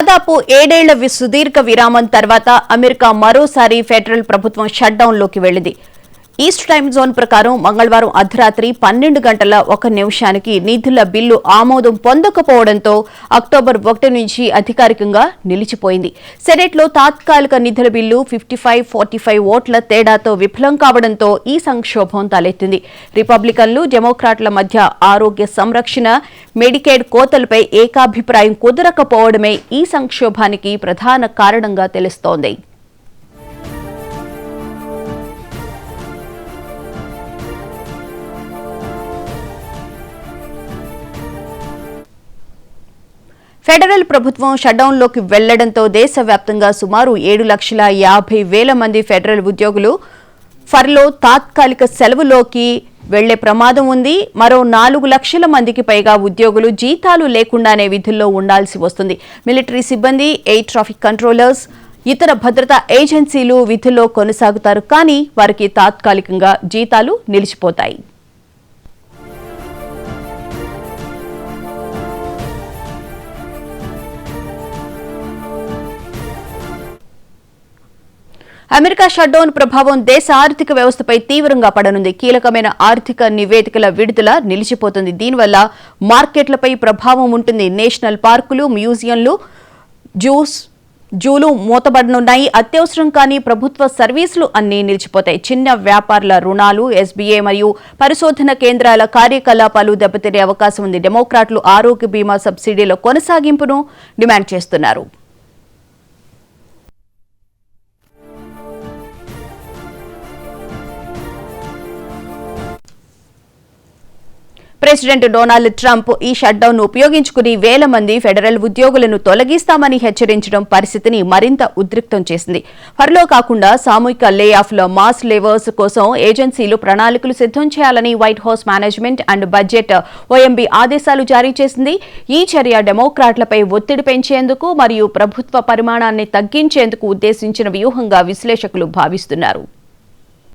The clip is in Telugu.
దాదాపు 7 ఏళ్ల సుదీర్ఘ విరామం తర్వాత అమెరికా మరోసారి ఫెడరల్ ప్రభుత్వం షట్ డౌన్ లోకి వెళ్లింది. ఈస్ట్ టైమ్ జోన్ ప్రకారం మంగళవారం అర్ధరాత్రి 12 గంటల 1 నిమిషానికి నిధుల బిల్లు ఆమోదం పొందకపోవడంతో అక్టోబర్ 1 నుంచి అధికారికంగా నిలిచిపోయింది. సెనెట్లో తాత్కాలిక నిధుల బిల్లు 55-45 ఓట్ల తేడాతో విఫలం కావడంతో ఈ సంక్షోభం తలెత్తింది. రిపబ్లికన్లు, డెమోక్రాట్ల మధ్య ఆరోగ్య సంరక్షణ, మెడికేడ్ కోతలపై ఏకాభిప్రాయం కుదరకపోవడమే ఈ సంక్షోభానికి ప్రధాన కారణంగా తెలుస్తోంది. ఫెడరల్ ప్రభుత్వం షట్డౌన్లోకి వెళ్లడంతో దేశవ్యాప్తంగా సుమారు 7,50,000 మంది ఫెడరల్ ఉద్యోగులు ఫర్లో తాత్కాలిక సెలవులోకి వెళ్లే ప్రమాదం ఉంది. మరో 4 లక్షల మందికి పైగా ఉద్యోగులు జీతాలు లేకుండానే విధుల్లో ఉండాల్సి వస్తుంది. మిలిటరీ సిబ్బంది, ఎయిర్ ట్రాఫిక్ కంట్రోలర్స్, ఇతర భద్రతా ఏజెన్సీలు విధుల్లో కొనసాగుతారు, కానీ వారికి తాత్కాలికంగా జీతాలు నిలిచిపోతాయి. అమెరికా షట్డౌన్ ప్రభావం దేశ ఆర్థిక వ్యవస్థపై తీవ్రంగా పడనుంది. కీలకమైన ఆర్థిక నివేదికల విడుదల నిలిచిపోతుంది. దీనివల్ల మార్కెట్లపై ప్రభావం ఉంటుంది. నేషనల్ పార్కులు, మ్యూజియంలు, జూలు మూతబడనున్నాయి. అత్యవసరం కానీ ప్రభుత్వ సర్వీసులు అన్నీ నిలిచిపోతాయి. చిన్న వ్యాపారుల రుణాలు, ఎస్బీఐ మరియు పరిశోధన కేంద్రాల కార్యకలాపాలు దెబ్బతినే అవకాశం ఉంది. డెమోక్రాట్లు ఆరోగ్య బీమా సబ్సిడీల కొనసాగింపును డిమాండ్ చేస్తున్నారు. ప్రెసిడెంట్ డొనాల్డ్ ట్రంప్ ఈ షట్డౌన్ ఉపయోగించుకుని వేల మంది ఫెడరల్ ఉద్యోగులను తొలగిస్తామని హెచ్చరించడం పరిస్థితిని మరింత ఉద్రిక్తం చేసింది. ఫర్లో కాకుండా సామూహిక లే ఆఫ్ల మాస్ లేవర్స్ కోసం ఏజెన్సీలు ప్రణాళికలు సిద్ధం చేయాలని white house management and budget OMB ఆదేశాలు జారీ చేసింది. ఈ చర్య డెమోక్రాట్లపై ఒత్తిడి పెంచేందుకు మరియు ప్రభుత్వ పరిమాణాన్ని తగ్గించేందుకు ఉద్దేశించిన వ్యూహంగా విశ్లేషకులు భావిస్తున్నారు.